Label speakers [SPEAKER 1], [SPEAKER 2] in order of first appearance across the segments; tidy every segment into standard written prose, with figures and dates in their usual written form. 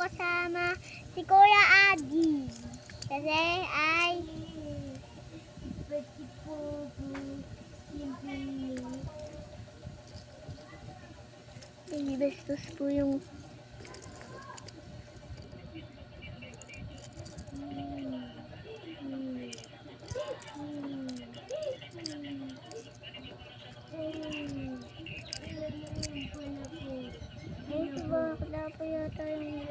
[SPEAKER 1] kasama si Kuya Adi. Kasi ay bastos po yung bakla pa yata yung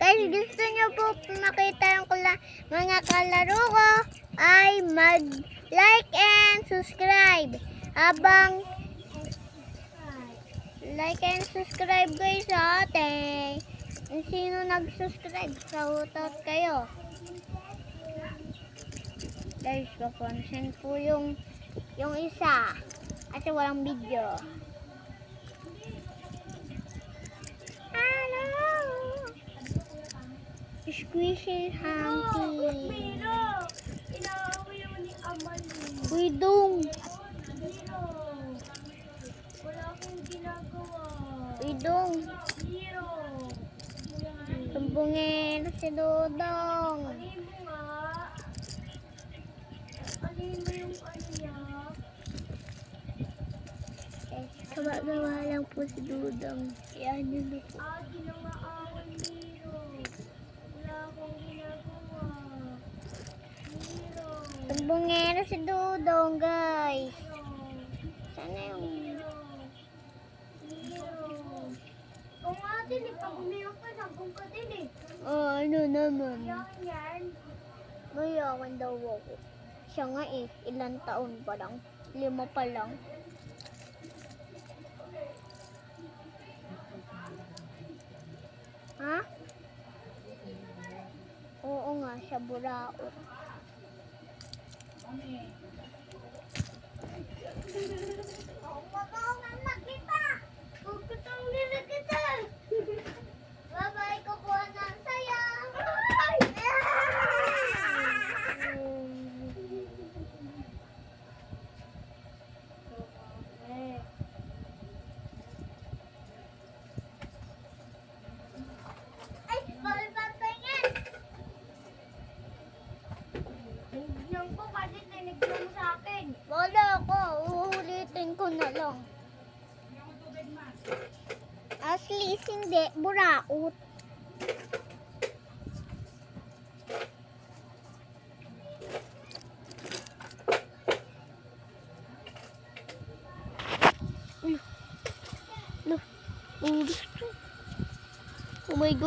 [SPEAKER 1] guys, gusto nyo po makita yung mga kalaro ko ay mag-like and subscribe. Habang like and subscribe guys sa atin. Sino nag-subscribe? Shoutout kayo. Guys, papansin po yung isa. Kasi walang video. Hello! Squishy Humpty. Uy, dong.
[SPEAKER 2] Wala akong ginagawa.
[SPEAKER 1] Uy, dong.
[SPEAKER 2] Zero.
[SPEAKER 1] Sumbungin si Dodong.
[SPEAKER 2] Alin mo nga? Alin mo yung ano niya?
[SPEAKER 1] Gawa lang po si Dodong. Yan yun po.
[SPEAKER 2] Ginawaan zero. Wala akong ginagawa. Zero.
[SPEAKER 1] Sumbungin si Dodong, guys.
[SPEAKER 2] Zero.
[SPEAKER 1] Sana yung...
[SPEAKER 2] Kung nga din eh, pag umiyak ka, nagong ka din eh.
[SPEAKER 1] ano naman.
[SPEAKER 2] Yan.
[SPEAKER 1] Mayawan daw ako. Siya nga eh, ilang taon pa lang. 5 pa lang. Ha? Oo nga, siya buraot. Bye-bye, kukuha ng saya. Ay, bawal patingin.
[SPEAKER 2] Tignan ko kasi tinignan mo sa akin.
[SPEAKER 1] Wala ko, uulitin ko na lang. Asli, hindi, buraot. Oh my God.